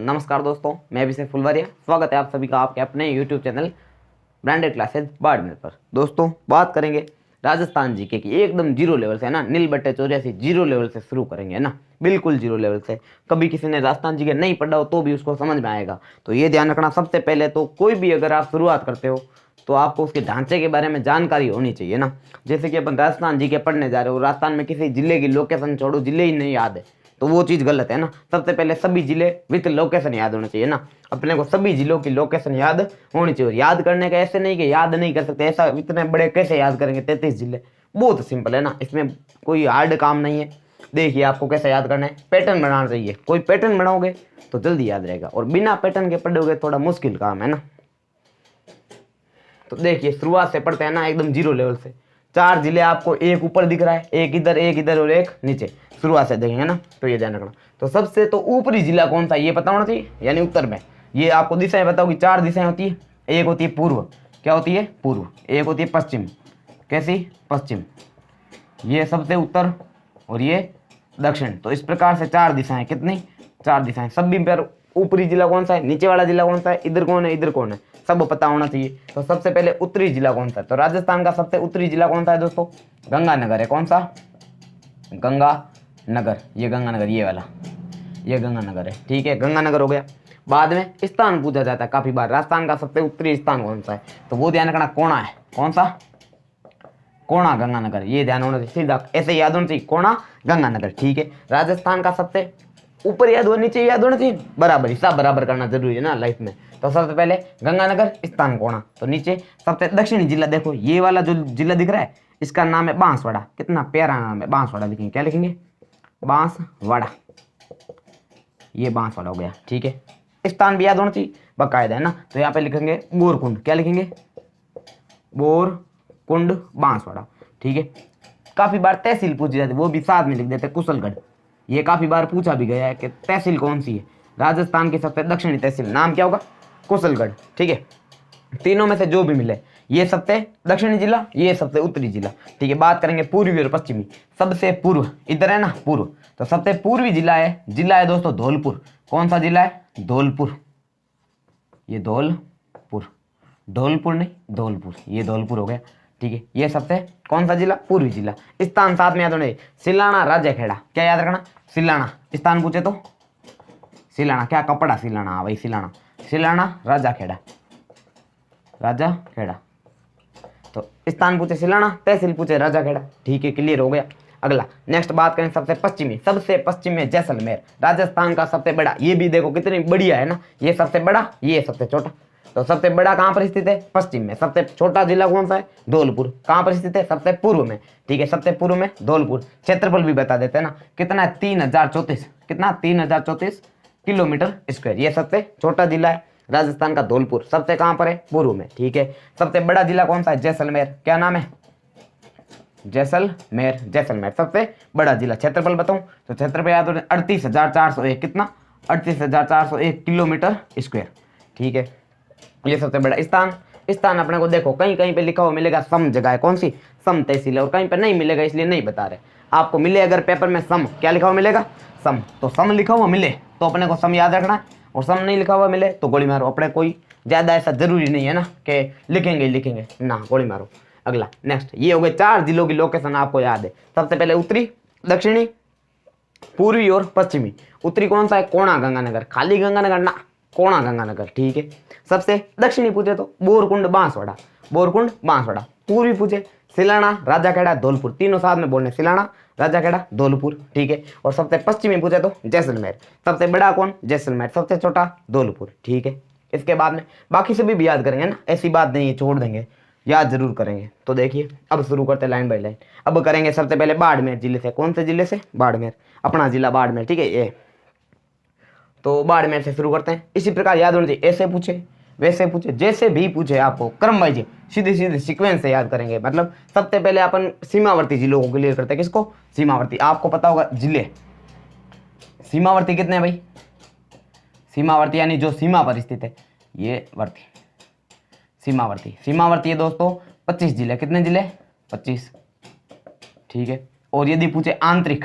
नमस्कार दोस्तों, मैं अभिषेक फुलवारिया। स्वागत है आप सभी का आपके अपने YouTube channel branded classes Barmer पर। दोस्तों बात करेंगे राजस्थान जीके की, एकदम जीरो लेवल से है ना, नील-84 जीरो लेवल से शुरू करेंगे है ना, बिल्कुल जीरो लेवल से। कभी किसी ने राजस्थान जीके नहीं पढ़ा हो तो भी उसको समझ में आएगा। तो ये ध्यान रखना, सबसे पहले तो कोई भी अगर आप शुरुआत करते हो तो आपको उसके ढांचे के बारे में जानकारी होनी चाहिए ना। जैसे कि अपन राजस्थान जीके पढ़ने जा रहे हो, राजस्थान में किसी जिले की लोकेशन छोड़ो, जिले ही नहीं याद है तो वो चीज़ गलत है ना। सबसे पहले सभी जिले विथ लोकेशन याद होने चाहिए ना। अपने को सभी जिलों की लोकेशन याद होनी चाहिए। याद करने का ऐसे नहीं कि याद नहीं कर सकते, ऐसा इतने बड़े कैसे याद करेंगे 33 जिले। बहुत सिंपल है ना, इसमें कोई हार्ड काम नहीं है। देखिए आपको कैसे याद करना है, पैटर्न बनाना चाहिए। कोई पैटर्न बनाओगे तो जल्दी याद रहेगा, और बिना पैटर्न के पढ़ोगे थोड़ा मुश्किल काम है ना। तो देखिए शुरुआत से पढ़ते हैं ना, एकदम जीरो लेवल से। 4 जिले आपको, एक ऊपर दिख रहा है, एक इधर और एक नीचे। शुरुआत से देखेंगे ना, तो ये ध्यान रखना। तो सबसे तो ऊपरी जिला कौन सा ये पता होना चाहिए, यानी उत्तर में। ये आपको दिशाएं बताओगी, 4 दिशाएं होती है। एक होती है पूर्व, क्या होती है पूर्व। एक होती है पश्चिम, कैसी पश्चिम। ये सबसे उत्तर और ये दक्षिण। तो इस प्रकार से 4 दिशाएं, कितनी 4 दिशाएं। सभी पर ऊपरी जिला कौन सा है, नीचे वाला जिला कौन सा है, इधर कौन है, इधर कौन है, सब पता होना चाहिए। तो सबसे पहले उत्तरी जिला कौन सा है, तो राजस्थान का सबसे उत्तरी जिला कौन सा है दोस्तों, गंगानगर है। कौन सा, गंगानगर। ये गंगानगर, ये वाला, ये गंगानगर है। ठीक है, गंगानगर हो गया। बाद में स्थान पूछा जाता है काफी बार, राजस्थान का सबसे उत्तरी स्थान कौन सा है, तो वो ध्यान रखना, कोणा है। कौन सा, कोणा गंगानगर। ये ध्यान होना चाहिए, सीधा ऐसे याद होना चाहिए, कोणा गंगानगर। ठीक है, राजस्थान का सबसे ऊपर याद होना चाहिए, याद होना चाहिए बराबर, हिसाब बराबर करना जरूरी है ना लाइफ में। तो सबसे पहले गंगानगर, स्थान कोणा। तो नीचे सबसे दक्षिणी जिला देखो, ये वाला जो जिला दिख रहा है इसका नाम है बांसवाड़ा। कितना प्यारा नाम है, बांसवाड़ा। लिखेंगे, क्या लिखेंगे, बांसवाड़ा। ये बांसवाड़ा हो गया। ठीक है, स्थान भी याद होना चाहिए बाकायदा है ना। तो यहाँ पे लिखेंगे बोरकुंड। क्या लिखेंगे, बोरकुंड बांसवाड़ा। ठीक है, काफी बार तहसील पूछी जाती है, वो भी साथ में लिख देते, कुशलगढ़। ये काफी बार पूछा भी गया है कि तहसील कौन सी है, राजस्थान की सबसे दक्षिणी तहसील नाम क्या होगा, कुशलगढ़। ठीक है, तीनों में से जो भी मिले, ये सबसे दक्षिणी जिला, ये सबसे उत्तरी जिला। ठीक है, बात करेंगे पूर्वी और पश्चिमी। सबसे पूर्व इधर है ना, पूर्व। तो सबसे पूर्वी जिला है दोस्तों धौलपुर। कौन सा जिला है, धौलपुर। ये धौलपुर, धौलपुर नहीं धौलपुर, ये धौलपुर हो गया। ठीक है, ये सबसे कौन सा जिला, पूर्वी जिला। स्थान साथ में याद होने, सिलाना राजाखेड़ा। क्या याद रखना, सिलाना। स्थान पूछे तो सिलाना, क्या कपड़ा सिलाना, हाँ भाई सिलाना। सिलाना राजाखेड़ा, राजाखेड़ा। तो स्थान पूछे सिलाना, तहसील पूछे राजाखेड़ा। ठीक है, क्लियर हो गया। अगला नेक्स्ट बात करें सबसे पश्चिमी। सबसे पश्चिम में जैसलमेर, राजस्थान का सबसे बड़ा। ये भी देखो कितनी बढ़िया है ना, ये सबसे बड़ा, ये सबसे छोटा। तो सबसे बड़ा कहाँ पर स्थित है, पश्चिम में। सबसे छोटा जिला कौन सा है, धौलपुर। कहाँ पर स्थित है, सबसे पूर्व में। ठीक है, सबसे पूर्व में धौलपुर। क्षेत्रफल भी बता देते हैं ना, कितना है, 3034। कितना, 3034 किलोमीटर स्क्वायर। ये सबसे छोटा जिला है राजस्थान का, धौलपुर। सबसे कहाँ पर है, पूर्व में। ठीक है, सबसे बड़ा जिला कौन सा है, जैसलमेर। क्या नाम है, जैसलमेर। जैसलमेर सबसे बड़ा जिला। क्षेत्रफल बताऊं तो क्षेत्रफल याद हो, 38,401। कितना, 38,401 किलोमीटर स्क्वायर। ठीक है, ये सबसे बड़ा। स्थान अपने को देखो कहीं कहीं पे लिखा हुआ मिलेगा सम जगह है, कौन सी, सम तहसील है। और कहीं पे नहीं मिलेगा, इसलिए नहीं बता रहे आपको। मिले अगर पेपर में सम, क्या लिखा हुआ मिलेगा, सम। तो सम लिखा हुआ मिले तो अपने को सम याद रखना है, और सम नहीं लिखा हुआ मिले तो गोली मारो। अपने कोई ज्यादा ऐसा जरूरी नहीं है ना कि लिखेंगे ना, गोली मारो। अगला नेक्स्ट, ये हो गए 4 जिलों की लोकेशन आपको याद है। सबसे पहले उत्तरी, दक्षिणी, पूर्वी और पश्चिमी। उत्तरी कौन सा है, कोणा गंगानगर। खाली गंगानगर ना, कोणा गंगानगर। ठीक है, सबसे दक्षिणी पूछे तो बोरकुंड बांसवाड़ा, बोरकुंड बांसवाड़ा। पूर्वी पूछे सिलाना राजाखेड़ा धौलपुर। तीनों साथ में बोलने, सिलाना राजाखेड़ा धौलपुर। ठीक है, और सबसे पश्चिमी पूछे तो जैसलमेर। सबसे बड़ा कौन, जैसलमेर। सबसे छोटा धौलपुर। ठीक है, इसके बाद में बाकी सभी भी याद करेंगे ना, ऐसी बात नहीं है छोड़ देंगे, याद जरूर करेंगे। तो देखिए अब शुरू करते हैं लाइन बाय लाइन। अब करेंगे सबसे पहले बाड़मेर जिले से। कौन से जिले से, बाड़मेर, अपना जिला बाड़मेर। ठीक है, ये तो बाड़मेर से शुरू करते हैं। इसी प्रकार याद होना चाहिए, ऐसे पूछे वैसे पूछे, जैसे भी पूछे आपको क्रम वाइज सीधे सीधे सीक्वेंस से याद करेंगे। मतलब सबसे पहले अपन सीमावर्ती जिलों को क्लियर करते हैं। किसको, सीमावर्ती। आपको पता होगा जिले, सीमावर्ती कितने हैं भाई, सीमावर्ती यानी जो सीमा पर स्थित है, ये वर्ती, सीमावर्ती। सीमावर्ती है दोस्तों 25 जिले। कितने जिले, 25। ठीक है, और यदि पूछे आंतरिक,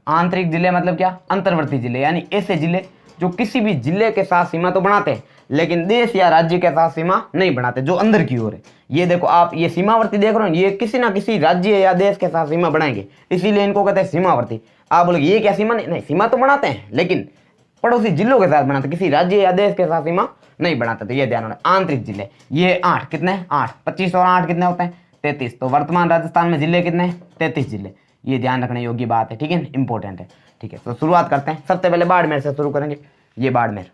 आंतरिक जिले मतलब क्या, अंतर्वर्ती जिले, यानी ऐसे जिले जो किसी भी जिले के साथ सीमा तो बनाते हैं लेकिन देश या राज्य के साथ सीमा नहीं बनाते, जो अंदर की ओर है। ये देखो आप ये सीमावर्ती देख रहे हो, ये किसी ना किसी राज्य या देश के साथ सीमा बनाएंगे, इसीलिए इनको कहते हैं सीमावर्ती। आप बोलोगे ये क्या सीमा, नहीं सीमा तो बनाते हैं लेकिन पड़ोसी जिलों के साथ बनाते, किसी राज्य या देश के साथ सीमा नहीं बनाते। तो ये ध्यान रखना। आंतरिक जिले ये 8 कितने हैं, 8, 25 और 8 कितने होते हैं, 33। तो वर्तमान राजस्थान में जिले कितने हैं, 33 जिले। ये ध्यान रखने योग्य बात है, ठीक है, इंपॉर्टेंट है। ठीक है, तो शुरुआत करते हैं। सबसे पहले बाड़मेर से शुरू करेंगे। ये बाड़मेर,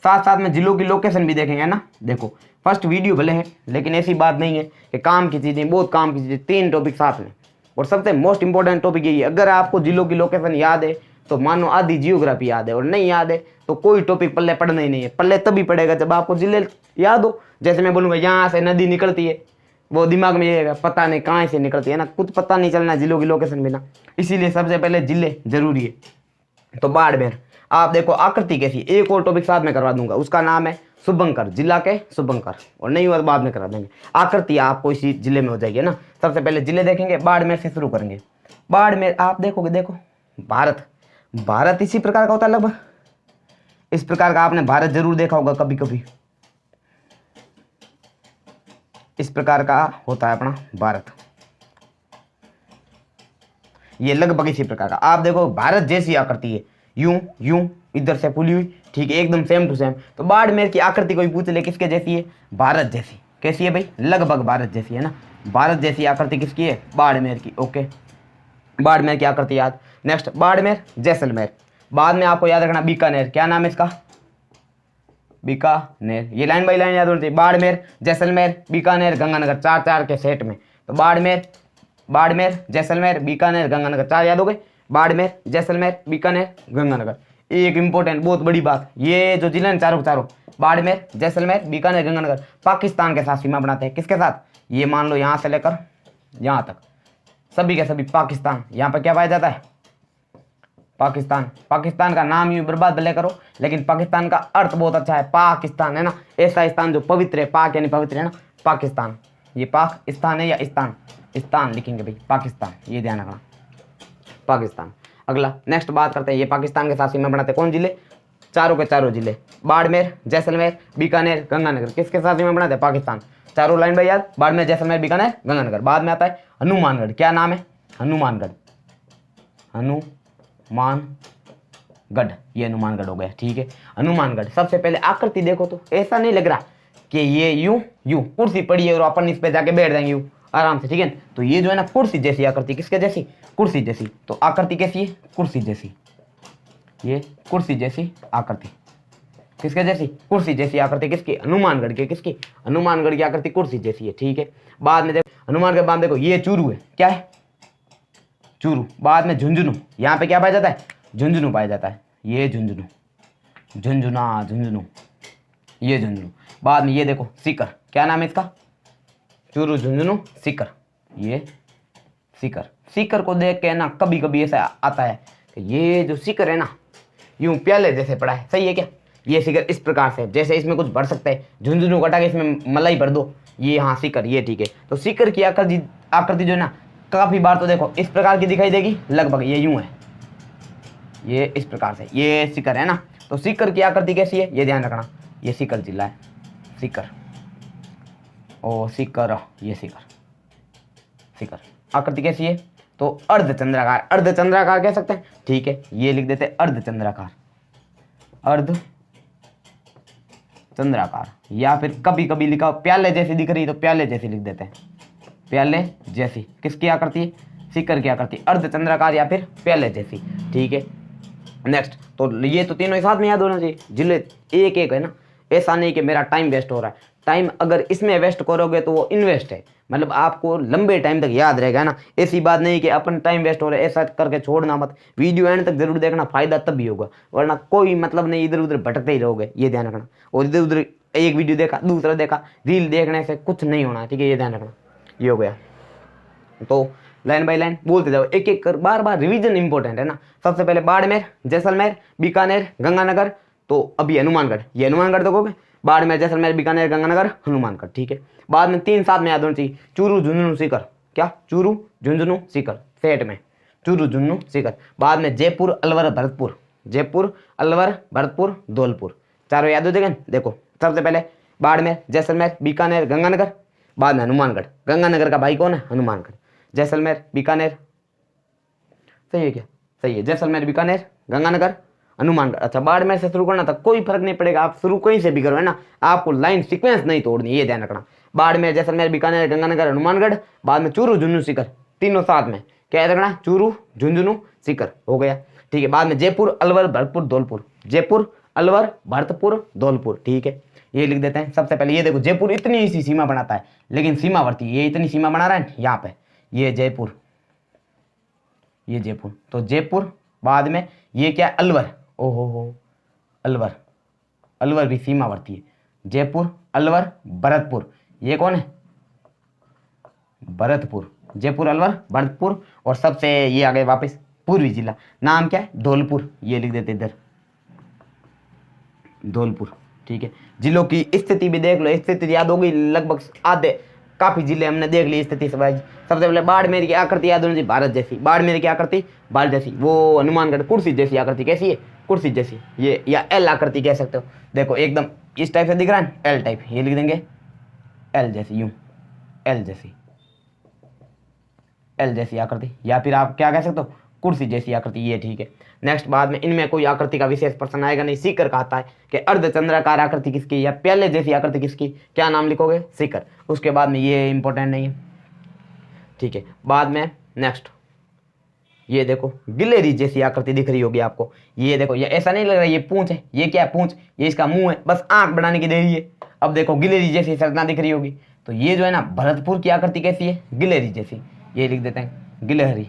साथ साथ में जिलों की लोकेशन भी देखेंगे ना। देखो फर्स्ट वीडियो भले है लेकिन ऐसी बात नहीं है कि काम की चीज़ें, बहुत काम की चीज़ें, 3 टॉपिक साथ में। और सबसे मोस्ट इंपॉर्टेंट टॉपिक यही है, अगर आपको जिलों की लोकेशन याद है तो मानो आधी जियोग्राफी याद है, और नहीं याद है तो कोई टॉपिक पल्ले पढ़ना ही नहीं है। पल्ले तभी पड़ेगा जब आपको जिले याद हो। जैसे मैं बोलूँगा यहाँ से नदी निकलती है, वो दिमाग में ये पता नहीं कहाँ से निकलती है ना, कुछ पता नहीं चलना जिलों की लोकेशन बिना। इसीलिए सबसे पहले जिले जरूरी है। तो बाड़मेर आप देखो आकृति कैसी, एक और टॉपिक साथ में करवा दूंगा, उसका नाम है शुभंकर, जिला के शुभंकर, और नहीं हुआ तो बाद में करा देंगे। आकृति आपको इसी जिले में हो जाएगी ना। सबसे पहले जिले देखेंगे, बाड़मेर से शुरू करेंगे। बाड़मेर आप देखोगे, देखो भारत इसी प्रकार का होता है लगभग, इस प्रकार का आपने भारत जरूर देखा होगा कभी कभी, इस प्रकार का होता है अपना भारत, ये लगभग इसी प्रकार का। आप देखो भारत जैसी आकृति है, यूं यूं इधर से फुली हुई, ठीक है, एकदम सेम टू सेम। तो बाड़मेर की आकृति कोई पूछ ले किसके जैसी है, भारत जैसी। कैसी है भाई, लगभग भारत जैसी है ना। भारत जैसी आकृति किसकी है, बाड़मेर की। ओके, बाड़मेर की आकृति याद। नेक्स्ट बाड़मेर जैसलमेर, बाद में आपको याद रखना बीकानेर, क्या नाम है इसका, बीकानेर। ये लाइन बाई लाइन याद होनी चाहिए, बाड़मेर जैसलमेर बीकानेर गंगानगर, 4 के सेट में। तो बाड़मेर जैसलमेर बीकानेर गंगानगर, 4 याद हो गए, बाड़मेर जैसलमेर बीकानेर गंगानगर। एक इंपॉर्टेंट बहुत बड़ी बात, ये जो जिले चारों बाड़मेर जैसलमेर बीकानेर गंगानगर पाकिस्तान के साथ सीमा बनाते हैं। किसके साथ, ये मान लो यहाँ से लेकर यहाँ तक सभी के सभी पाकिस्तान। यहाँ पर क्या पाया जाता है, पाकिस्तान। पाकिस्तान का नाम यूं बर्बाद भले करो लेकिन पाकिस्तान का अर्थ बहुत अच्छा है, पाकिस्तान है ना, ऐसा स्थान जो पवित्र है, पाक यानी पवित्र है ना, पाकिस्तान। ये पाकिस्तान है या स्थान लिखेंगे भाई, पाकिस्तान, ये ध्यान रखना, पाकिस्तान। अगला नेक्स्ट बात करते हैं, ये पाकिस्तान के साथ सीमा बनाते हैं कौन जिले, चारों के चारों जिले, बाड़मेर जैसलमेर बीकानेर गंगानगर, किसके साथ सीमा बनाते हैं, पाकिस्तान। चारों लाइन भाई याद, बाड़मेर जैसलमेर बीकानेर गंगानगर। बाद में आता है हनुमानगढ़, क्या नाम है, हनुमानगढ़, हनुमानगढ़, ये हनुमानगढ़ हो गया, ठीक है। हनुमानगढ़ सबसे पहले आकृति देखो तो ऐसा नहीं लग रहा कि ये यूं कुर्सी पड़ी है और अपन इस पे जाके बैठ जाएंगे यूं आराम से, ठीक है। तो ये जो है ना कुर्सी जैसी आकृति, किसके जैसी, कुर्सी जैसी। तो आकृति कैसी है, कुर्सी जैसी, ये कुर्सी जैसी आकृति, किसके जैसी, कुर्सी जैसी आकृति, किसकी, हनुमानगढ़ के, किसकी, हनुमानगढ़ की आकृति कुर्सी जैसी है, ठीक है। बाद में देखो हनुमानगढ़, बाद देखो ये चूरू है, क्या है, चूरू। बाद में झुंझुनू, यहाँ पे क्या पाया जाता है, झुंझुनू पाया जाता है, ये झुंझुनू, झुंझुनू, ये झुंझुनू। बाद में ये देखो सीकर, क्या नाम है इसका, चूरू झुंझुनू सीकर, ये सीकर। सीकर को देख के ना कभी कभी ऐसा आता है कि ये जो सीकर है ना यूं प्याले जैसे पड़ा है, सही है क्या, ये सीकर इस प्रकार से, जैसे इसमें कुछ भर सकता है, झुंझुनू कटा के इसमें मलाई भर दो, ये हाँ सीकर, ये ठीक है। तो सीकर की आकृति जो है ना काफी बार तो देखो इस प्रकार की दिखाई देगी, लगभग ये यूं है, ये इस प्रकार से, ये सीकर है ना। तो सीकर की आकृति कैसी है, ये ध्यान रखना, ये सीकर जिला है, सीकर, ओ सीकर, ये सीकर आकृति कैसी है, तो अर्धचंद्राकार, अर्धचंद्राकार कह सकते हैं, ठीक है, ये लिख देते हैं अर्धचंद्राकार, अर्धचंद्राकार। या फिर कभी कभी लिखा प्याले जैसी दिख रही तो प्याले जैसी लिख देते हैं, प्याले जैसी, किसकी आकृति, सीकर की आकृति, अर्धचंद्राकार या फिर प्याले जैसी, ठीक है। नेक्स्ट, तो ये तो तीनों ही साथ में याद होना चाहिए, जिले एक एक है ना, ऐसा नहीं कि मेरा टाइम वेस्ट हो रहा है। टाइम अगर इसमें वेस्ट करोगे तो वो इन्वेस्ट है, मतलब आपको लंबे टाइम तक याद रहेगा ना। ऐसी बात नहीं कि अपन टाइम वेस्ट हो रहा है ऐसा करके छोड़ना मत, वीडियो एंड तक जरूर देखना, फायदा तब भी होगा, वरना कोई मतलब नहीं, इधर उधर भटकते ही रहोगे, ये ध्यान रखना। और इधर उधर एक वीडियो देखा दूसरा देखा, रील देखने से कुछ नहीं होना, ठीक है, ये ध्यान रखना। ये हो गया, तो लाइन बाय लाइन बोलते जाओ, एक एक कर, बार बार रिवीजन इंपॉर्टेंट है ना। सबसे पहले बाड़मेर जैसलमेर बीकानेर गंगानगर, तो अभी हनुमानगढ़, ये हनुमानगढ़ देखोगे, बाड़मेर जैसलमेर बीकानेर गंगानगर हनुमानगढ़, ठीक है। बाद में 3 साथ में याद होनी चाहिए, चूरू झुंझुनू सीकर, क्या, चूरू झुंझुनू सीकर, सेट में चूरू झुंझुनू सीकर। बाद में जयपुर अलवर भरतपुर, जयपुर, अलवर, भरतपुर, धौलपुर, चारों याद हो जाएगा। देखो सबसे पहले बाड़मेर, जैसलमेर, बीकानेर, गंगानगर, बाद में हनुमानगढ़। गंगानगर का भाई कौन है? हनुमानगढ़। जैसलमेर, बीकानेर, सही है क्या? सही है। जैसलमेर, बीकानेर, गंगानगर, हनुमानगढ़। अच्छा, बाड़मेर से शुरू करना था, कोई फर्क नहीं पड़ेगा, आप शुरू कहीं से भी करो, है ना, आपको लाइन सीक्वेंस नहीं तोड़नी, ये ध्यान रखना। बाड़मेर, जैसलमेर, बीकानेर, गंगानगर, हनुमानगढ़, बाद में चूरू, झुंझुनू, सीकर, तीनों साथ में क्या याद रखना? चूरू, झुंझुनू, सीकर, हो गया। ठीक है, बाद में जयपुर, अलवर, भरतपुर, धौलपुर, जयपुर, अलवर, भरतपुर, धौलपुर। ठीक है, ये लिख देते हैं। सबसे पहले ये देखो, जयपुर इतनी सी सीमा बनाता है, लेकिन सीमावर्ती, ये इतनी सीमा बना रहा है यहाँ पे, ये जयपुर, ये जयपुर, तो जयपुर, बाद में ये क्या? अलवर, ओहो हो, अलवर, अलवर भी सीमावर्ती है। जयपुर, अलवर, भरतपुर, ये कौन है? भरतपुर, जयपुर, अलवर, भरतपुर, और सबसे ये आ गए वापस पूर्वी जिला, नाम क्या है? धौलपुर, ये लिख देते इधर, धौलपुर। ठीक है, जिलों की स्थिति भी देख लो, स्थिति याद होगी लगभग आधे, काफी जिले हमने देख ली स्थिति से। सबसे पहले बाड़मेर की आकृति याद होनी चाहिए, भारत जैसी। बाड़मेर की आकृति भारत जैसी, वो हनुमानगढ़ कुर्सी जैसी आकृति, कैसी है? कुर्सी जैसी, ये या एल आकृति कह सकते हो। देखो एकदम इस टाइप से दिख रहा है, एल टाइप, ये लिख देंगे एल जैसी, यूं एल जैसी, एल जैसी आकृति, या फिर आप क्या कह सकते हो? कुर्सी जैसी आकृति, ये ठीक है। नेक्स्ट, बाद में इनमें कोई आकृति का विशेष प्रश्न आएगा नहीं। सीकर कहता है कि अर्धचंद्राकार आकृति किसकी, या प्याले जैसी आकृति किसकी, क्या नाम लिखोगे? सीकर। उसके बाद में ये इंपॉर्टेंट नहीं है। ठीक है, बाद में नेक्स्ट, ये देखो गिलेरी जैसी आकृति दिख रही होगी आपको, ये देखो, ये ऐसा नहीं लग रहा ये पूंछ है, ये क्या है? पूंछ, ये इसका मुंह है, बस आंख बढ़ाने की देरी है। अब देखो गिलेरी जैसी संरचना दिख रही होगी, तो ये जो है ना, भरतपुर की आकृति कैसी है? गिलेरी जैसी, ये लिख देते हैं गिलहरी,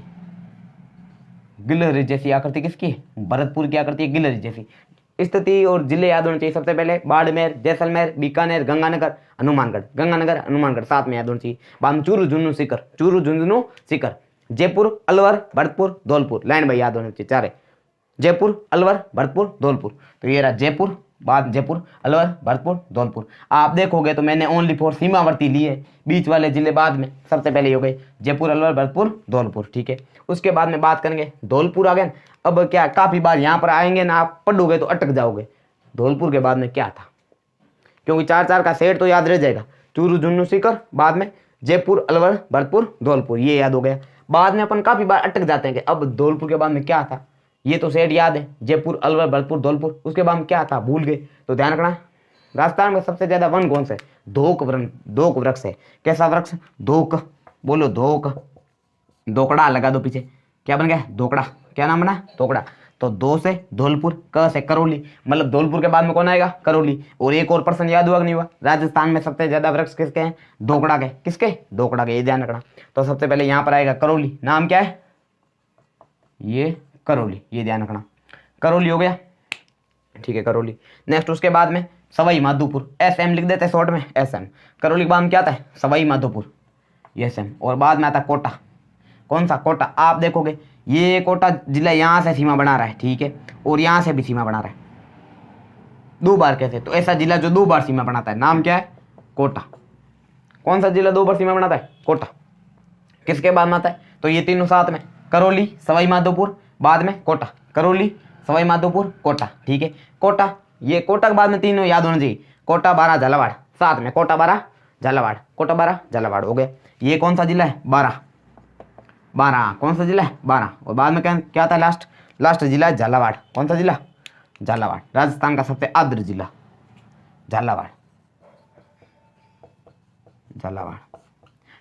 गिलहरी जैसी आकृति किसकी है? भरतपुर की आकृति है गिलहरी जैसी। स्थिति और जिले याद होने चाहिए। सबसे पहले बाड़मेर, जैसलमेर, बीकानेर, गंगानगर, हनुमानगढ़, गंगानगर, हनुमानगढ़ साथ में याद होनी चाहिए। बाद में चूरू, झुंझुनू, सीकर, चूरू, झुंझुनू, सीकर, जयपुर, अलवर, भरतपुर, धौलपुर, लाइन भाई याद होने चाहिए चारे, जयपुर, अलवर, भरतपुर, धौलपुर। तो ये रहा जयपुर, बाद जयपुर, अलवर, भरतपुर, धौलपुर। आप देखोगे तो मैंने ओनली फॉर सीमावर्ती लिए, बीच वाले जिले बाद में। सबसे पहले हो गए जयपुर, अलवर, भरतपुर, धौलपुर। ठीक है, उसके बाद में बात करेंगे धौलपुर आ गया। अब क्या, काफी बार यहाँ पर आएंगे ना, आप पढ़ोगे तो अटक जाओगे। धौलपुर के बाद में क्या था, क्योंकि 4-4 का सेट तो याद रह जाएगा। चूरू, झुंझुनू, सीकर, बाद में जयपुर, अलवर, भरतपुर, धौलपुर, ये याद हो गया। बाद में अपन काफी बार अटक जाते हैं कि अब धौलपुर के बाद में क्या था, ये तो सेट याद है, जयपुर, अलवर, भरतपुर, धौलपुर। उसके बाद में क्या था, भूल गए, तो ध्यान रखना। राजस्थान में सबसे ज्यादा वन कौन से? धोक वन, धोक वृक्ष है। कैसा वृक्ष? धोक, बोलो धोक, दोकड़ा लगा दो पीछे, क्या बन गया? दोकड़ा। क्या नाम बना? दोकड़ा। तो दो से धौलपुर, क से करौली, मतलब धौलपुर के बाद में कौन आएगा? करौली। और एक और पर्सन याद हुआ कि नहीं हुआ? राजस्थान में सबसे ज्यादा वृक्ष किसके हैं? दोकड़ा के। किसके? दोकड़ा के, ये ध्यान रखना। तो सबसे पहले यहाँ पर आएगा करौली, नाम क्या है? ये करौली, ये ध्यान रखना, करौली हो गया। ठीक है, करौली। नेक्स्ट उसके बाद में सवाई माधोपुर, SM लिख देते हैं शॉर्ट में, SM। करौली के बाद में क्या आता है? सवाई माधोपुर, ये SM। और बाद में आता है कोटा। कौन सा? कोटा। आप देखोगे ये कोटा जिला यहाँ से सीमा बना रहा है, ठीक है, और यहाँ से भी सीमा बना रहा है 2 बार। कैसे? तो ऐसा जिला जो 2 बार सीमा बनाता है, नाम क्या है? कोटा। कौन सा जिला 2 बार सीमा बनाता है? कोटा। किसके बाद में आता है? तो ये तीनों साथ में, करौली, सवाई माधोपुर, बाद में कोटा। करौली, सवाई माधोपुर, कोटा। ठीक है, कोटा। ये कोटा के बाद में तीनों याद होना चाहिए, कोटा, बारा, झालावाड़, साथ में कोटा, बारा, झालावाड़, कोटा, बारा, झालावाड़ हो गया। ये कौन सा जिला है? 12। कौन सा जिला है? 12। और बाद में क्या था? लास्ट जिला है झालावाड़। कौन सा जिला? झालावाड़। राजस्थान का सबसे आर्द्र जिला झालावाड़, झालावाड़।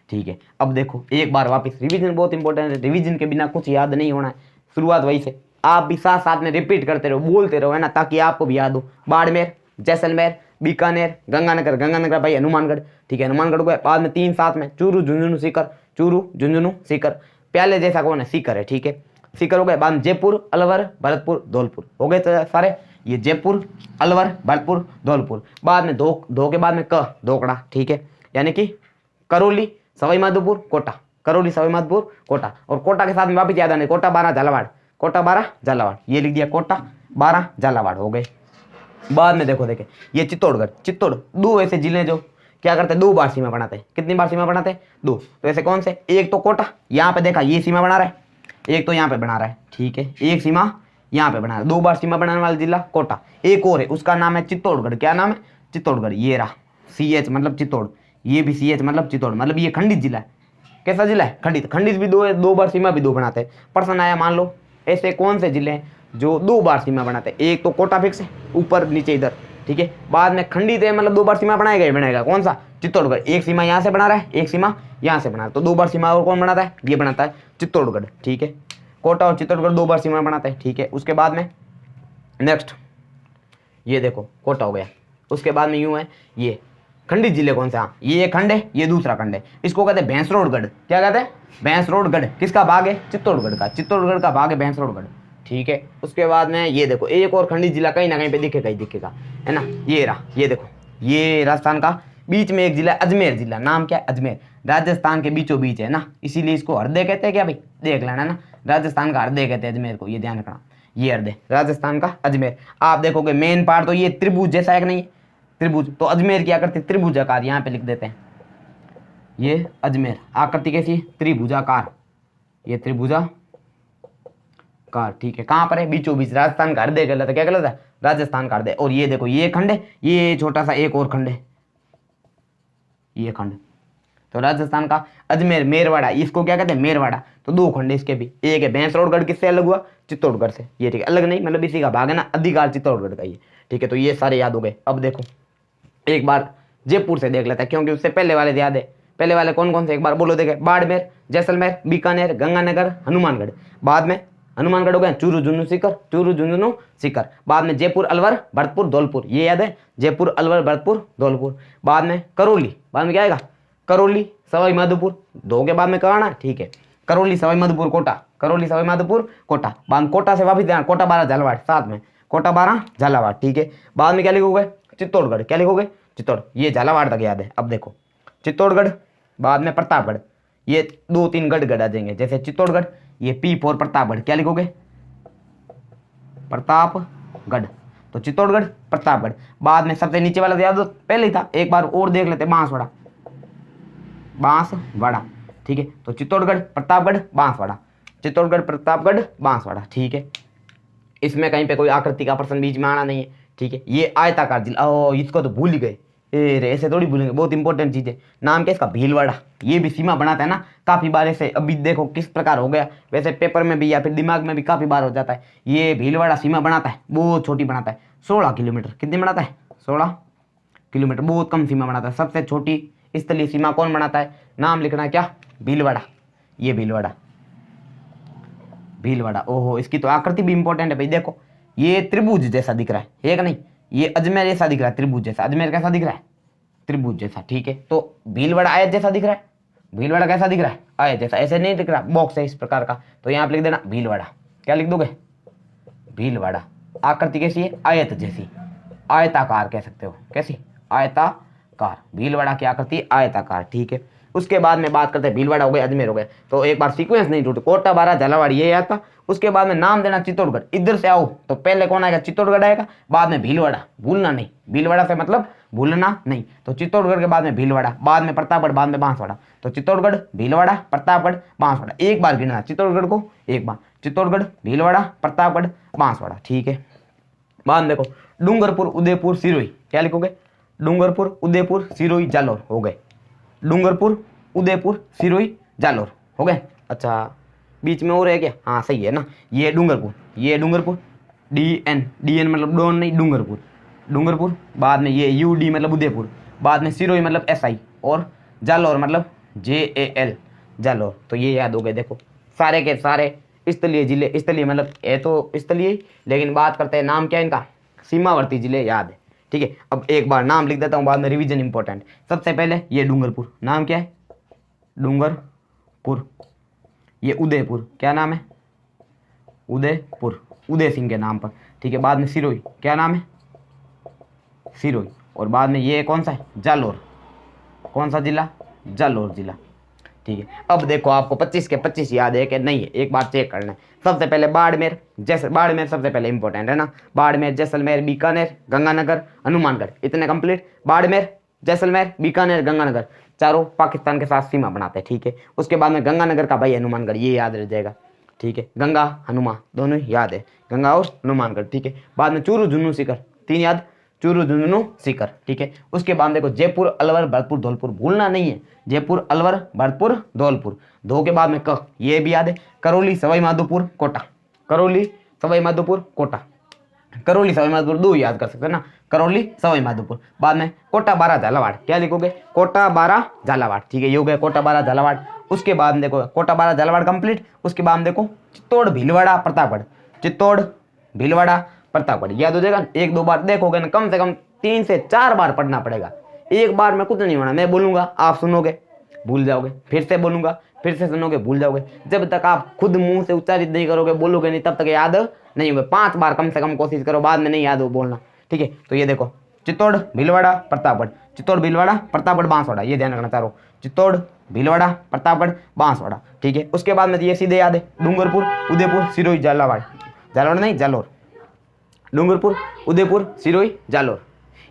ठीक है, अब देखो एक बार वापस रिवीजन बहुत इंपॉर्टेंट है, रिवीजन के बिना कुछ याद नहीं होना है। शुरुआत वही से, आप भी साथ साथ में रिपीट करते रहो, बोलते रहो, है ना, ताकि आपको भी याद हो। बाड़मेर, जैसलमेर, बीकानेर, गंगानगर, गंगानगर भाई हनुमानगढ़। ठीक है, हनुमानगढ़ को बाद में 3 साथ में, चूरू, झुंझुनू, सीकर, चूरू, झुंझुनू, सीकर। प्याले जैसा कौन है? सीकर है। ठीक है, सीकर हो गए। बाद में जयपुर, अलवर, भरतपुर, धौलपुर हो गए तो सारे। ये जयपुर, अलवर, भरतपुर, धौलपुर। बाद में दो के बाद में क, दोकड़ा। ठीक है, यानी कि करौली, सवाई माधोपुर, कोटा। करौली, सवाई माधोपुर, कोटा। और कोटा के साथ में वापिस याद आने, कोटा, बारा, झालावाड़, कोटा, बारा, झालावाड़, ये लिख दिया, कोटा, बारा, झालावाड़ हो गए। बाद में देखो देखे ये चित्तौड़गढ़, चित्तौड़, 2 ऐसे जिले जो क्या करते हैं? 2 बार सीमा बनाते हैं। कितनी बार सीमा बनाते हैं? 2। तो ऐसे कौन से? एक तो कोटा, यहाँ पे देखा ये सीमा बना रहा है, एक तो यहाँ पे बना रहा है। ठीक है, एक सीमा यहाँ पे बना, 2 बार सीमा बनाने वाला जिला कोटा। एक और है, उसका नाम है चित्तौड़गढ़। क्या नाम है? चित्तौड़गढ़। ये रहा CH मतलब चित्तौड़, ये भी CH मतलब चित्तौड़, मतलब ये खंडित जिला है। कैसा जिला है? खंडित। खंडित भी 2 है, 2 बार सीमा भी 2 बनाते हैं। प्रश्न आया मान लो ऐसे कौन से जिले हैं जो 2 बार सीमा बनाते हैं? एक तो कोटा फिक्स है, ऊपर नीचे इधर, ठीक है। बाद में खंडित है, मतलब 2 बार सीमा बनाएगा ही बनाएगा। कौन सा? चित्तौड़गढ़। एक सीमा यहाँ से बना रहा है, एक सीमा यहाँ से बना रहा है, तो 2 बार सीमा और कौन बनाता है? ये बनाता है चित्तौड़गढ़, ठीक है। कोटा और चित्तौड़गढ़ 2 बार सीमा बनाते हैं, ठीक है। उसके बाद में नेक्स्ट ये देखो कोटा हो गया। उसके बाद में यूं है ये खंडित जिले कौन सा? ये खंड है, ये दूसरा खंड है। इसको कहते हैं भैंसरोडगढ़। क्या कहते हैं? भैंसरोडगढ़। किसका भाग है? चित्तौड़गढ़ का। चित्तौड़गढ़ का भाग है भैंसरोडगढ़, ठीक है। उसके बाद में ये देखो एक और खंडित जिला कहीं ना कहीं पे दिखेगा ही दिखेगा, है ना। ये रहा, ये देखो, ये राजस्थान का बीच में एक जिला है, अजमेर जिला। नाम क्या है? अजमेर। राजस्थान के बीचों बीच है ना, इसीलिए इसको हृदय कहते हैं। क्या भाई? देख लेना ना, राजस्थान का हृदय कहते हैं अजमेर को, ये ध्यान रखना। ये हृदय राजस्थान का अजमेर। आप देखोगे मेन पार्ट तो ये त्रिभुज जैसा है कि नहीं? त्रिभुज। तो अजमेर की आकृति त्रिभुजाकार, यहाँ पे लिख देते हैं। ये अजमेर आकृति कैसी है? त्रिभुजाकार। ये त्रिभुजाकार, ठीक है। कहाँ पर है? बीचों बीच। राजस्थान का हृदय गलत है। क्या गलत है? राजस्थान का हृदय। और ये देखो ये खंड है, ये छोटा सा एक और खंड है, ये खंड। तो राजस्थान का अजमेर, मेरवाड़ा, इसको क्या कहते हैं? मेरवाड़ा। तो 2 खंड इसके भी। एक है भैंसरोडगढ़, किससे अलग हुआ? चित्तौड़गढ़ से। ये ठीक है, अलग नहीं मतलब इसी का भाग है ना, अधिकार चित्तौड़गढ़ का ये, ठीक है। तो ये सारे याद हो गए। अब देखो एक बार जयपुर से देख लेता है, क्योंकि उससे पहले वाले याद है। पहले वाले कौन कौन से एक बार बोलो देखे? बाड़मेर, जैसलमेर, बीकानेर, गंगानगर, हनुमानगढ़। बाद में हनुमानगढ़ हो गया चूरू झुंझुनू सीकर, चूरू झुंझुनू सीकर। बाद में जयपुर अलवर भरतपुर धौलपुर, ये याद है? जयपुर अलवर भरतपुर धौलपुर। बाद में करौली, बाद में क्या आएगा? करौली सवाई माधोपुर। 2 के बाद में कहना, ठीक है। करौली सवाई माधोपुर कोटा, करौली सवाई माधोपुर कोटा। बाद में कोटा से वापिस जाना, कोटा 12 झालावाड़, साथ में कोटा 12 झालावाड़, ठीक है। बाद में क्या लिखोगे? चित्तौड़गढ़। क्या लिखोगे? चित्तौड़। ये झालावाड़ तक याद है। अब देखो चित्तौड़गढ़, बाद में प्रतापगढ़। ये 2-3 गढ़ आ जाएंगे, जैसे चित्तौड़गढ़, ये P फॉर प्रतापगढ़। क्या लिखोगे? प्रतापगढ़। तो चित्तौड़गढ़, प्रतापगढ़। बाद में सबसे नीचे वाला याद पहले ही था, एक बार और देख लेते, बांसवाड़ा, बांसवाड़ा, ठीक है। तो चित्तौड़गढ़, प्रतापगढ़, बांसवाड़ा, चित्तौड़गढ़, प्रतापगढ़, बांसवाड़ा, ठीक है। इसमें कहीं पे कोई आकृति का प्रश्न बीच में आना नहीं है, ठीक है। ये आयताकार जिला, ओ इसको तो भूल ही गए, ऐसे थोड़ी भूलेंगे, बहुत इंपॉर्टेंट चीज है। नाम क्या इसका? भीलवाड़ा। ये भी सीमा बनाता है ना काफी बार ऐसे। अभी देखो किस प्रकार हो गया, वैसे पेपर में भी या फिर दिमाग में भी काफी बार हो जाता है। ये भीलवाड़ा सीमा बनाता है, बहुत छोटी बनाता है, 16 किलोमीटर। कितनी बनाता है? 16 किलोमीटर, बहुत कम सीमा बनाता है। सबसे छोटी स्थलीय सीमा कौन बनाता है? नाम लिखना है क्या? भीलवाड़ा। ये भीलवाड़ा, भीलवाड़ा। ओहो, इसकी तो आकृति भी इंपॉर्टेंट है भाई। देखो ये त्रिभुज जैसा दिख रहा है कि नहीं? ये अजमेर जैसा दिख रहा है, त्रिभुज जैसा। अजमेर कैसा दिख रहा है? त्रिभुज जैसा, ठीक है। तो भीलवाड़ा आयत जैसा दिख रहा है। भीलवाड़ा कैसा दिख रहा है? आयत जैसा। ऐसे नहीं दिख रहा, बॉक्स है इस प्रकार का। तो यहाँ पे लिख देना भीलवाड़ा। क्या लिख दोगे? भीलवाड़ा। आकृति कैसी है? आयत जैसी, आयताकार कह सकते हो। कैसी? आयताकार। भीलवाड़ा की आकृति आयताकार, ठीक है। उसके बाद में बात करते हैं, भीलवाड़ा हो गए, अजमेर हो गए, तो एक बार सीक्वेंस नहीं टूटे। कोटा 12 झालावाड़ ये याद था। उसके बाद में नाम देना चित्तौड़गढ़। इधर से आओ तो पहले कौन आएगा? चित्तौड़गढ़ आएगा, बाद में भीलवाड़ा। भूलना नहीं, भीलवाड़ा से मतलब भूलना नहीं। तो चित्तौड़गढ़ के बाद में भीलवाड़ा, बाद में प्रतापगढ़, बाद में बांसवाड़ा। तो चित्तौड़गढ़, भीलवाड़ा, प्रतापगढ़, बांसवाड़ा। एक बार गिनना चित्तौड़गढ़ को, एक बार। चित्तौड़गढ़, भीलवाड़ा, प्रतापगढ़, बांसवाड़ा, ठीक है। बाद में देखो डूंगरपुर, उदयपुर, सिरोही। क्या लिखोगे? डूंगरपुर, उदयपुर, सिरोही, जालौर हो गए। डूंगरपुर, उदयपुर, सिरोही, जालौर हो गए। अच्छा बीच में और है क्या? हाँ सही है ना। ये डूंगरपुर, ये डूंगरपुर, DN मतलब डोन नहीं, डूंगरपुर, डूंगरपुर। बाद में ये UD मतलब उदयपुर। बाद में सिरोही मतलब SI, और जालौर मतलब JAL, जालौर। तो ये याद हो गए। देखो सारे के सारे स्थलीय जिले, स्थलीय मतलब है तो स्थलीय, लेकिन बात करते हैं नाम क्या है इनका? सीमावर्ती जिले याद है, ठीक है। अब एक बार नाम लिख देता हूँ, बाद में रिवीजन इंपॉर्टेंट। सबसे पहले ये डूंगरपुर, नाम क्या है? डूंगरपुर। ये उदयपुर, क्या नाम है? उदयपुर, उदय सिंह के नाम पर, ठीक है। बाद में सिरोही, क्या नाम है? सिरोही। और बाद में ये कौन सा है? जालौर। कौन सा जिला? जालौर जिला, ठीक है। अब देखो आपको 25 के 25 याद है कि नहीं है, एक बार चेक करना है। सबसे पहले बाड़मेर, बाड़मेर सबसे पहले इंपॉर्टेंट है ना। बाड़मेर, जैसलमेर, बीकानेर, गंगानगर, हनुमानगढ़, इतने कंप्लीट। बाड़मेर, जैसलमेर, बीकानेर, गंगानगर, चारों पाकिस्तान के साथ सीमा बनाते हैं, ठीक है। उसके बाद में गंगानगर का भाई हनुमानगढ़, ये याद रह जाएगा। ठीक है। गंगा हनुमा दोनों याद है, गंगा और हनुमानगढ़, ठीक है। बाद में चूरू झुन्नू सीकर, 3 याद, चूरू झुन्नू सीकर, ठीक है। उसके बाद देखो जयपुर अलवर भरतपुर धौलपुर, भूलना नहीं है, जयपुर अलवर भरतपुर धौलपुर। धो के बाद में क, ये भी याद है, करौली सवाई माधोपुर कोटा, करौली सवाई माधोपुर कोटा, करौली सवाई माधोपुर 2 याद कर सकते हैं ना, करौली सवाई माधोपुर। बाद में कोटा 12 झालावाड़, क्या लिखोगे, कोटा 12 झालावाड़, ठीक है। ये हो गया कोटा 12 झालावाड़। उसके बाद देखो कोटा 12 झालावाड़ कंप्लीट। उसके बाद देखो चित्तौड़ भीलवाड़ा प्रतापगढ़, चित्तौड़ भीलवाड़ा प्रतापगढ़, याद हो जाएगा। 1-2 बार देखोगे ना, कम से कम 3 से 4 बार पढ़ना पड़ेगा, एक बार में कुछ नहीं होना। मैं बोलूंगा आप सुनोगे भूल जाओगे, फिर से बोलूंगा फिर से सुनोगे भूल जाओगे। जब तक आप खुद मुंह से उच्चारित नहीं करोगे, बोलोगे नहीं, तब तक याद नहीं होगा। 5 बार कम से कम कोशिश करो, बाद में नहीं याद हो बोलना, ठीक है। तो ये देखो चित्तौड़ भीलवाड़ा प्रतापगढ़, चित्तौड़ भीलवाड़ा प्रतापगढ़ बांसवाड़ा, ये ध्यान रखना चाह, चित्तौड़ भीलवाड़ा प्रतापगढ़ बांसवाड़ा, ठीक है। उसके बाद में ये सीधे याद है, डूंगरपुर उदयपुर सिरोही झालावाड़, झालावाड़ नहीं जालोर, डूंगरपुर उदयपुर सिरोही जालोर,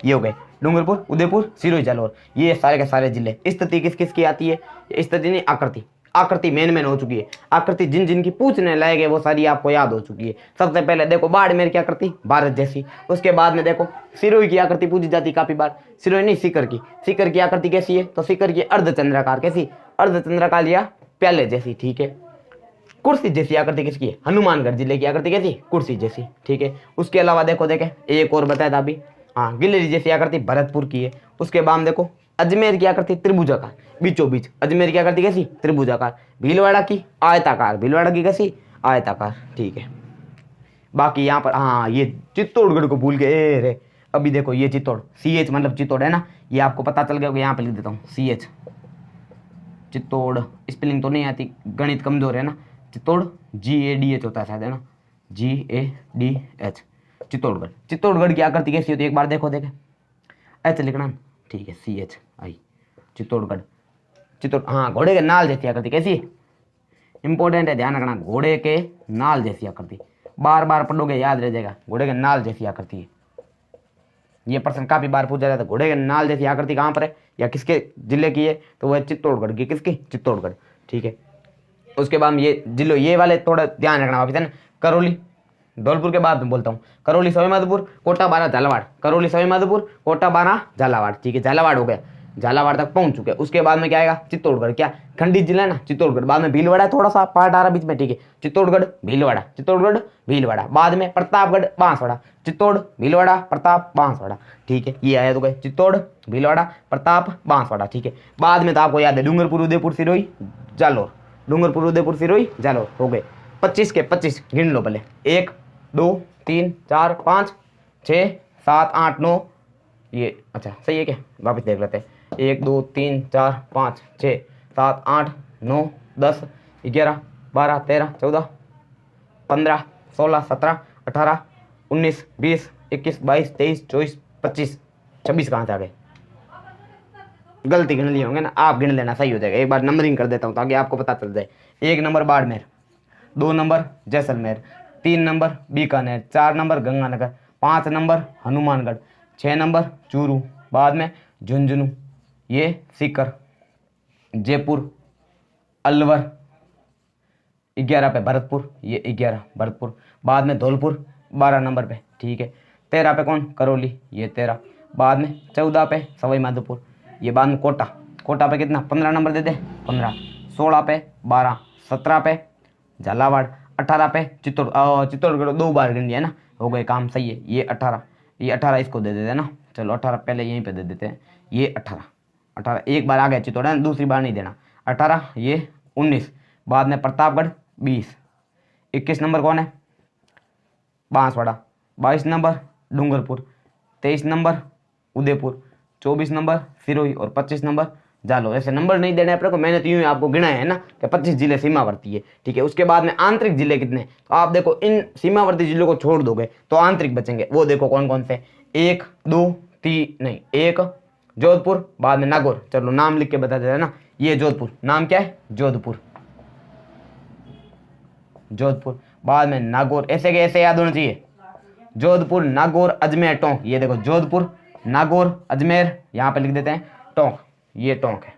ये हो गए डूंगरपुर उदयपुर सिरोही जालोर। ये सारे के सारे जिले। स्थिति किस किस की आती है, स्थिति नहीं आकृति, आकृति मेन हो चुकी है। आकृति जिन जिन की पूछने लायक है वो सारी आपको याद हो चुकी है। सबसे पहले देखो बाड़मेर की आकृति भारत जैसी। उसके बाद में देखो सिरोही की आकृति पूछी जाती काफी बार, सिरोही नहीं सीकर की, सीकर की आकृति कैसी है, तो सीकर की अर्धचंद्राकार, कैसी, अर्धचंद्राकार या प्याले जैसी, ठीक है। कुर्सी जैसी आकृति किसकी है, हनुमानगढ़ जिले की आकृति कैसी, कुर्सी जैसी, ठीक है। उसके अलावा देखो देखे एक और बताया था अभी, हाँ गिलहरी जैसी आकृति भरतपुर की है। उसके बाद देखो अजमेर की आकृति त्रिभुजाकार, बीचों बीच अजमेर की आकृति कैसी, त्रिभुजाकार। भीलवाड़ा की आयताकार, भीलवाड़ा की कैसी, आयताकार, ठीक है। बाकी यहाँ पर हाँ ये चित्तौड़गढ़ को भूल गए रे। अभी देखो ये चित्तौड़, CH मतलब चित्तौड़ है ना, ये आपको पता चल गया होगा। यहाँ पे लिख देता हूँ CH, चित्तौड़। स्पेलिंग तो नहीं आती, गणित कमजोर है ना। चित्तौड़ GADH होता है शायद, है ना, GADH, चित्तौड़गढ़। चित्तौड़गढ़ की आकृति कैसी होती है, एक बार देखो देखे, ऐसे लिखना, ठीक है, CH आई, चित्तौड़गढ़। चित्तौड़ हाँ घोड़े के नाल जैसी आकृति कैसी है, इंपॉर्टेंट है, ध्यान रखना, घोड़े के नाल जैसी आकृति, बार बार पढ़ोगे याद रह जाएगा, घोड़े के नाल जैसी आकृति है। ये प्रश्न काफी बार पूछा जाता है, घोड़े के नाल जैसी आकृति कहाँ पर है या किसके जिले की है, तो वह चित्तौड़गढ़ की, किसकी, चित्तौड़गढ़, ठीक है। उसके बाद ये जिले ये वाले थोड़ा ध्यान रखना वापिस है ना। करौली धौलपुर के बाद में बोलता हूँ, करौली सवाई माधोपुर कोटा 12 झालावाड़, करौली सवाई माधोपुर कोटा 12 झालावाड़, ठीक है। झालावाड़ हो गया, झालावाड़ तक पहुंच चुके। उसके बाद में क्या आएगा, चित्तौड़गढ़, क्या खंडी जिला है ना, चित्तौड़गढ़। बाद में भीलवाड़ा, थोड़ा सा पार्ट आ रहा बीच में, ठीक है। चित्तौड़गढ़ भीलवाड़ा, चित्तौड़गढ़ भीलवाड़ा। बाद में प्रतापगढ़ बांसवाड़ा, चित्तौड़ भीलवाड़ा प्रताप बांसवाड़ा, ठीक है। ये आया तो गए चित्तौड़ भीलवाड़ा प्रताप बांसवाड़ा, ठीक है। बाद में तो आपको याद है डूंगरपुर उदयपुर सिरोही जालोर, डूंगरपुर उदयपुर सिरोही जालोर हो गए। 25 के 25 गिन लो पहले, 1 2 3 4 5 6 7 8 9, ये अच्छा सही है क्या, वापस देख लेते हैं। 1 2 3 4 5 6 7 8 9 10 11 12 13 14 15 16 17 18 19 20 21 22 23 24 25 26 कहाँ से आ गए, गलती गिन लिए होंगे ना, आप गिन लेना, सही हो जाएगा। एक बार नंबरिंग कर देता हूँ ताकि आपको पता चल जाए। 1 number Barmer, 2 number Jaisalmer, 3 number Bikaner, 4 number Ganganagar, 5 number Hanumangarh, 6 number Churu, बाद में झुंझुनू, ये सीकर, जयपुर अलवर, 11 पे भरतपुर, ये 11 भरतपुर, बाद में धौलपुर 12 नंबर पे, ठीक है। 13 पे कौन, करौली, ये 13, बाद में 14 पे सवाई माधोपुर, ये बाद में कोटा, कोटा पे कितना 15 नंबर दे दे 15, 16 पे 12, 17 पे झालावाड़, 18 पे चित्तौड़गढ़ 2 बार गिन लिया ना, हो गए काम, सही है। ये 18 इसको दे देते ना, चलो 18 पहले यहीं पे दे देते हैं, ये 18 एक बार आ गया चित्तौड़, दूसरी बार नहीं देना। 18 ये 19, बाद में प्रतापगढ़ 20, 21 नंबर कौन है Banswara, 22 number Dungarpur, 23 number Udaipur, 24 number Sirohi और 25 नंबर जालो। ऐसे नंबर नहीं देने अपने को, मैंने तो यूं ही आपको गिनाया है ना कि 25 जिले सीमावर्ती है, ठीक है। उसके बाद में आंतरिक जिले कितने, तो आप देखो इन सीमावर्ती जिलों को छोड़ दोगे तो आंतरिक बचेंगे, वो देखो कौन कौन से, 1 2 3 नहीं 1 जोधपुर, बाद में नागौर, चलो नाम लिख के बता देते ना, ये जोधपुर, नाम क्या है जोधपुर, जोधपुर, बाद में नागौर, ऐसे के ऐसे याद होना चाहिए, जोधपुर नागौर अजमेर टोंक, ये देखो जोधपुर नागौर अजमेर, यहाँ पे लिख देते हैं टोंक, ये टोंक है।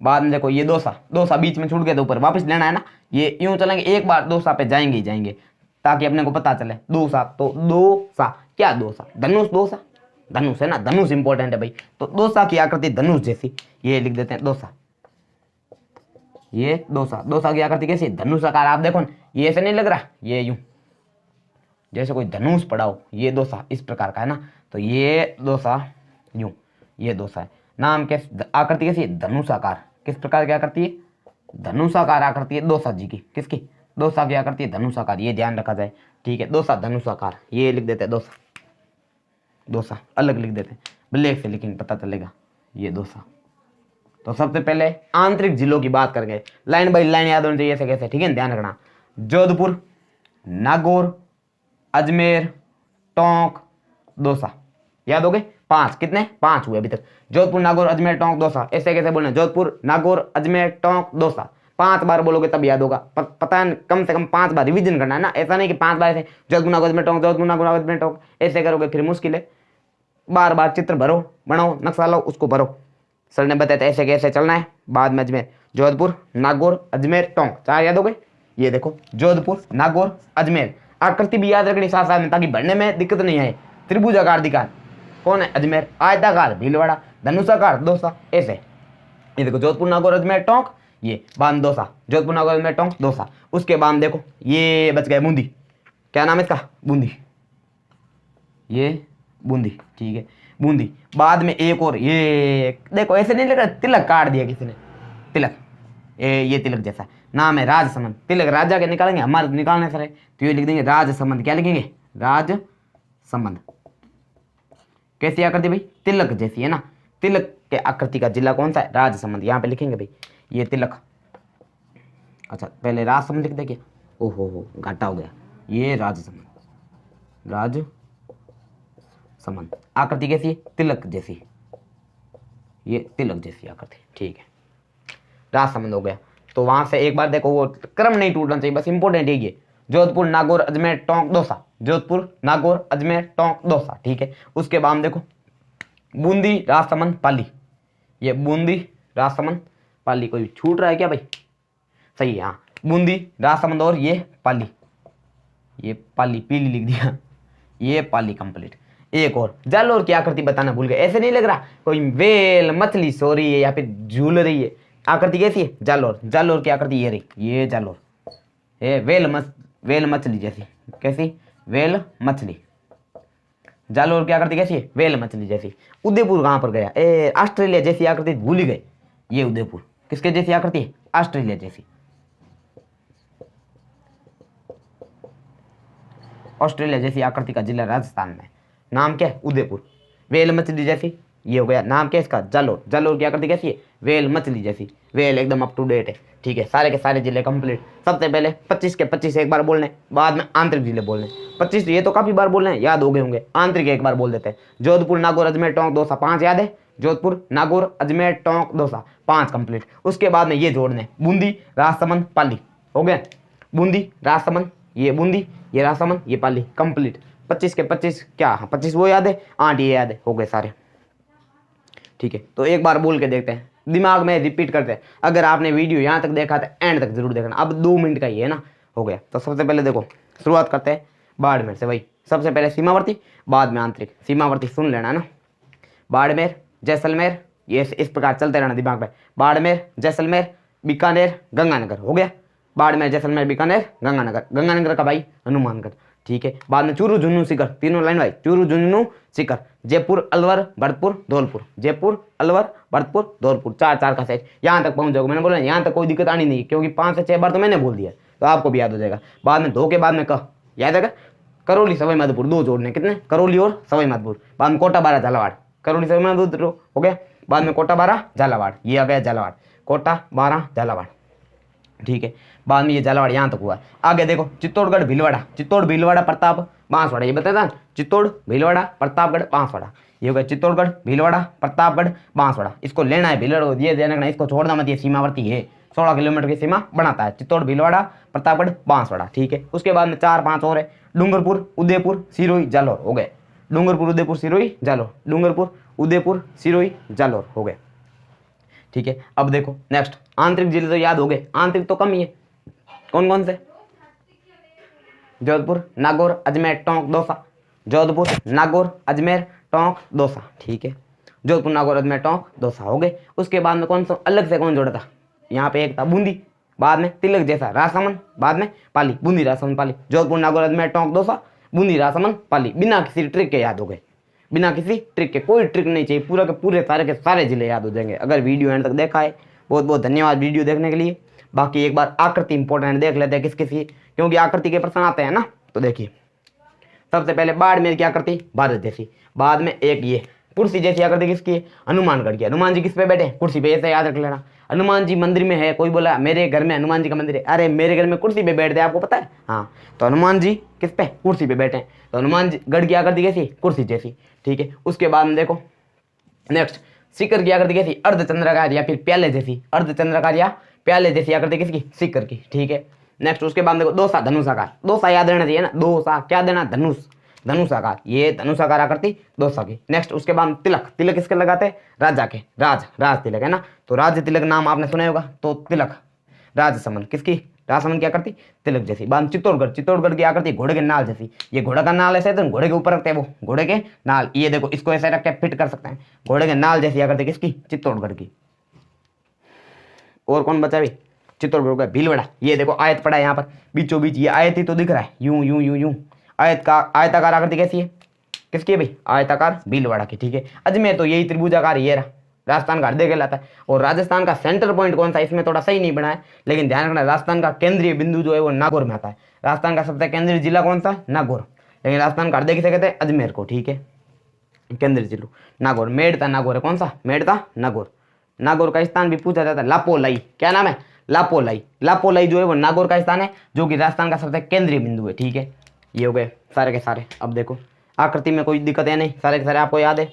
बाद में देखो ये दौसा, दौसा बीच में छूट गया तो ऊपर वापस लेना है ना, ये यूं चलेंगे, एक बार दोसा पे जाएंगे ही जाएंगे, ताकि अपने को पता चले। दोसा, तो दोसा क्या, दोसा धनुष, दोसा धनुष है ना, धनुष इंपॉर्टेंट है भाई। तो दोसा की आकृति धनुष जैसी, ये लिख देते हैं दोसा। ये दोसा, दोसा की आकृति कैसी, धनुष आकार। आप देखो ना, ये ऐसे नहीं लग रहा, ये यूं जैसे कोई धनुष पड़ा हो, ये डोसा इस प्रकार का है ना। तो ये डोसा यूं, ये डोसा है। नाम के आकृति कैसी है, धनुषाकार। किस प्रकार की आकृति है, धनुषाकार आकृति है डोसा जी की। किसकी, डोसा की आकृति है धनुषाकार, ये ध्यान रखा जाए। ठीक है, डोसा धनुषाकार, ये लिख देते हैं डोसा। डोसा अलग लिख देते हैं, ब्लैक से लिखेंगे पता चलेगा, ये डोसा। तो सबसे पहले आंतरिक जिलों की बात करेंगे, लाइन बाई लाइन याद होनी चाहिए ऐसे कैसे, ठीक है, ध्यान रखना। जोधपुर, नागौर, अजमेर, टोंक, दौसा, याद हो गए। 5 कितने, 5 हुए अभी तक। जोधपुर, नागौर, अजमेर, टोंक, दौसा, ऐसे कैसे बोलना, जोधपुर, नागौर, अजमेर, टोंक, दौसा। 5 बार बोलोगे तब याद होगा। पता है, कम से कम 5 बार रिवीजन करना है ना, ऐसा नहीं कि 5 बार ऐसे जोधपुर, नागौर, अजमेर, टोंक, जोधपुर, नागौर, अजमेर, टोंक, ऐसे करोगे फिर मुश्किल है। बार बार चित्र भरो, बनाओ, नक्शा लो, उसको भरो। सर ने बताया था ऐसे कैसे चलना है। बाद में अजमेर, जोधपुर, नागौर, अजमेर, टोंक, 4 याद हो गए। ये देखो जोधपुर, नागौर, अजमेर, आकृति भी याद रखनी साथ साथ में, ताकि भरने में दिक्कत नहीं आए। त्रिभुजाकार दिखा कौन है, अजमेर। आयताकार भीलवाड़ा, धनुषाकार दौसा, ऐसे। ये देखो जोधपुर, नागौर, अजमेर, टोंक, ये बांध दौसा, जोधपुर, नागौर, अजमेर, टोंक, दौसा। उसके बाद देखो ये बच गए बूंदी, क्या नाम है इसका, बूंदी, ये बूंदी, ठीक है, बूंदी। बाद में एक और, ये देखो ऐसे नहीं लग रहा, तिलक काट दिया किसी ने, तिलक, ये तिलक जैसा, नाम है राजसमंद। तिलक राजा के निकालेंगे, हमारे निकालने सर है, तो ये लिख देंगे राजसमंद। क्या लिखेंगे, राजसमंद। कैसी आकृति भाई, तिलक जैसी है ना। तिलक के आकृति का जिला कौन सा है, राजसमंद। यहाँ पे लिखेंगे भाई ये तिलक। अच्छा पहले राजसमंद लिख देंगे, ओहो हो घाटा हो गया। ये राजसमंद, राजसमंद। आकृति कैसी है, तिलक जैसी, ये तिलक जैसी आकृति, ठीक है, राजसमंद हो गया। तो वहां से एक बार देखो, वो क्रम नहीं टूटना चाहिए, बस इंपॉर्टेंट है ये। जोधपुर, नागौर, अजमेर, टोंक, दौसा, जोधपुर, नागौर, अजमेर, टोंक, दौसा, ठीक है। उसके बाद देखो बूंदी, राजसमंद, पाली। ये बूंदी, राजसमंद, पाली। कोई छूट रहा है क्या भाई, सही है, हाँ, बूंदी, राजसमंद और ये पाली। ये पाली, पीली लिख दिया, ये पाली कंप्लीट। एक और जालोर की आकृति बताना भूल गए, ऐसे नहीं लग रहा कोई वेल मछली सो रही है या फिर झूल रही है। आकृति कैसी है, जालोर। जालोर की आकृति ये रही, ये जालोर है, वेल मछली जैसी। कैसी, वेल मछली। जालोर की आकृति कैसी है, वेल मछली जैसी। उदयपुर कहां पर गया, ऑस्ट्रेलिया जैसी आकृति भूल ही गए। ये उदयपुर किसके जैसी आकृति है, ऑस्ट्रेलिया जैसी। ऑस्ट्रेलिया जैसी आकृति का जिला राजस्थान में, नाम क्या है, उदयपुर। वेल मछली जैसी, ये हो गया, नाम क्या है इसका, जालोर। जालोर की आकृति कैसी है, वेल मछली जैसी। वेल एकदम अप टू डेट है, ठीक है। सारे के सारे जिले कंप्लीट। सबसे पहले 25 के 25 एक बार बोलने, बाद में आंतरिक जिले बोलने। 25 ये तो काफी बार बोलने हैं, याद हो गए होंगे। आंतरिक एक बार बोल देते हैं, जोधपुर, नागौर, अजमेर, टोंक, दौसा। 5 याद है, जोधपुर, नागौर, अजमेर, टोंक, दौसा, 5 कंप्लीट। उसके बाद में ये जोड़ने, बूंदी, राजसमंद, पाली, हो गए। बूंदी, राजसमंद, ये बूंदी, ये राजसमंद, ये पाली, कंप्लीट। 25 के 25 क्या, हाँ 25 वो याद है, 8 ये याद है, हो गए सारे, ठीक है। तो एक बार बोल के देखते हैं, दिमाग में रिपीट करते हैं। अगर आपने वीडियो यहाँ तक देखा तो एंड तक जरूर देखना। अब 2 मिनट का ही है ना, हो गया। तो सबसे पहले देखो शुरुआत करते हैं बाड़मेर से, वही सबसे पहले सीमावर्ती, बाद में आंतरिक। सीमावर्ती सुन लेना ना, बाड़मेर, जैसलमेर, ये इस प्रकार चलते रहना दिमाग में। बाड़मेर, जैसलमेर, बीकानेर, गंगानगर, हो गया। बाड़मेर, जैसलमेर, बीकानेर, गंगानगर। गंगानगर का भाई हनुमानगढ़, ठीक है। बाद में चूरू, झुंझुनू, सीकर, तीनों लाइन भाई, चूरू, झुंझुनू, सीकर। जयपुर, अलवर, भरतपुर, धौलपुर। जयपुर, अलवर, भरतपुर, धौलपुर, 4 का सेट। यहाँ तक पहुंच जाओगे, मैंने बोला यहाँ तक कोई दिक्कत आनी नहीं, क्योंकि 5 से 6 बार तो मैंने बोल दिया, तो आपको भी याद हो जाएगा। बाद में 2 के बाद में कह याद है, करौली, सवाई माधोपुर, 2 जोड़ने, कितने, करौली और सवाई माधोपुर। बाद में कोटा, बारा, झालावाड़। करौली, सवाई माधोपुर हो गया। बाद में कोटा, बारा, झालावाड़, ये आ गया झालावाड़। कोटा, बारा, झालावाड़, ठीक है। बाद में ये झालावाड़ यहाँ तक हुआ। आगे देखो चित्तौड़गढ़, भीलवाड़ा। चित्तौड़, भीलवाड़ा, प्रताप, बांसवाड़ा, ये बताया था, चित्तौड़, भीलवाड़ा, प्रतापगढ़, बांसवाड़ा। ये हो गया चित्तौड़गढ़, भीलवाड़ा, प्रतापगढ़, बांसवाड़ा। इसको लेना है भीलवाड़ा, ये देना है, इसको छोड़ना मत, ये सीमावर्ती है, 16 किलोमीटर की सीमा बनाता है। चित्तौड़, भीलवाड़ा, प्रतापगढ़, बांसवाड़ा, ठीक है। उसके बाद में 4-5 और है, डूंगरपुर, उदयपुर, सिरोही, जालोर, हो गए। डूंगरपुर, उदयपुर, सिरोही, जालोर। डूंगरपुर, उदयपुर, सिरोही, जालोर, हो गए, ठीक है। अब देखो नेक्स्ट आंतरिक जिले तो याद हो गए, आंतरिक तो कम ही है। कौन कौन से? जोधपुर, नागौर, अजमेर, टोंक, दौसा। जोधपुर, नागौर, अजमेर, टोंक, दौसा। ठीक है, जोधपुर, नागौर, अजमेर, टोंक, दौसा हो गए। उसके बाद में कौन सा अलग से कौन जोड़ा था? यहाँ पे एक था बूंदी, बाद में तिलक जैसा राजसमंद, बाद में पाली, बूंदी, राजसमंद, पाली। जोधपुर, नागौर, अजमेर, टोंक, दौसा, बूंदी, राजसमंद, पाली। बिना किसी ट्रिक के याद हो गए, बिना किसी ट्रिक के, कोई ट्रिक नहीं चाहिए, पूरा के पूरे सारे के सारे जिले याद हो जाएंगे अगर वीडियो एंड तक देखा है। बहुत बहुत धन्यवाद वीडियो देखने के लिए। बाकी एक बार आकृति इंपॉर्टेंट देख लेते हैं किस किसी, क्योंकि आकृति के प्रश्न आते हैं ना। तो देखिए, सबसे पहले बाड़मेर की आकृति भारत जैसी, बाद में एक ये कुर्सी जैसी आकृति किसकी है? हनुमानगढ़ की। हनुमान जी किस पे बैठे? कुर्सी पे, ऐसे याद रख लेना। हनुमान जी मंदिर में है, कोई बोला मेरे घर में हनुमान जी का मंदिर है, अरे मेरे घर में कुर्सी पे बैठते हैं, आपको पता है? हाँ, तो हनुमान जी किस पे? कुर्सी पे बैठे हैं। तो हनुमान जी गढ़ की आकृति कैसी? कुर्सी जैसी। ठीक है, उसके बाद में देखो नेक्स्ट, सिक्कर की आकृति कैसी? अर्धचंद्राकार या फिर प्याले जैसी। अर्धचंद्राकार या प्याले जैसी आकृति किसकी? सिक्कर की। ठीक है, नेक्स्ट उसके बाद देखो दोसा, धनुषाकार। दोसा याद रहना चाहिए ना, दोसा क्या देना? धनुष, धनुषाकार। ये धनुषाकार आकृति दोसा की। नेक्स्ट उसके बाद तिलक, तिलक किसके लगाते हैं? राजा के, राज तिलक है ना। तो राज तिलक नाम आपने सुना होगा, तो तिलक राजसमंद किसकी? राजसमंद की आकृति तिलक जैसी। बाद चित्तौड़गढ़, चित्तौड़गढ़ की आकृति घोड़े के नाल जैसी। ये घोड़े का नाल ऐसे तो घोड़े के ऊपर रखते हैं, वो घोड़े के नाल, ये देखो इसको ऐसे रख के फिट कर सकते हैं। घोड़े के नाल जैसी आकृति किसकी? चित्तौड़गढ़ की। और कौन बचा भी? चित्तौड़गढ़ का भीलवाड़ा। ये देखो आयत पड़ा है यहाँ पर बीचों बीच, ये आयत ही तो दिख रहा है, यूं यूं यूं यूं। आयत का आयताकार आकृति कैसी है? किसकी है भाई? आयताकार, भीलवाड़ा की। ठीक है, अजमेर तो यही त्रिभुजाकार, ये रहा, राजस्थान का हृदय कहलाता है। और राजस्थान का सेंटर पॉइंट कौन सा? इसमें थोड़ा सही नहीं बना है, लेकिन ध्यान रखना राजस्थान का केंद्रीय बिंदु जो है वो नागौर में आता है। राजस्थान का सबसे केंद्रीय जिला कौन सा? नागौर। लेकिन राजस्थान का हृदय किसे कहते हैं? अजमेर को। ठीक है, केंद्रीय जिला नागौर। मेड़ता नागौर है, कौन सा? मेड़ता नागौर। नागौर का स्थान भी पूछा जाता है, लापोलाई। क्या नाम है? लापोलाई। लापोलाई जो है वो नागौर का स्थान है, जो कि राजस्थान का सबसे केंद्रीय बिंदु है। ठीक है, ये हो गए सारे के सारे। अब देखो आकृति में कोई दिक्कत है नहीं, सारे के सारे आपको याद है।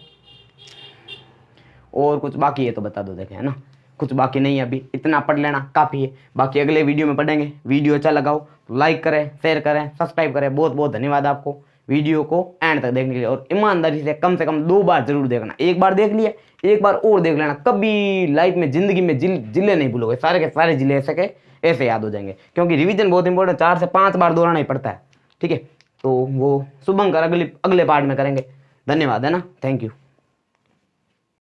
और कुछ बाकी है तो बता दो, देखे है ना, कुछ बाकी नहीं है अभी, इतना पढ़ लेना काफ़ी है। बाकी अगले वीडियो में पढ़ेंगे। वीडियो अच्छा लगा हो तो लाइक करें, शेयर करें, सब्सक्राइब करें। बहुत बहुत धन्यवाद आपको वीडियो को एंड तक देखने के लिए। और ईमानदारी से कम 2 बार जरूर देखना। एक बार देख लिया, एक बार और देख लेना। कभी लाइफ में, जिंदगी में जिले नहीं भूलोगे, सारे के सारे जिले ऐसे के ऐसे याद हो जाएंगे, क्योंकि रिवीजन बहुत इंपॉर्टेंट, 4 से 5 बार दोहराना ही पड़ता है। ठीक है, तो वो शुभंकर अगले पार्ट में करेंगे। धन्यवाद है ना, थैंक यू।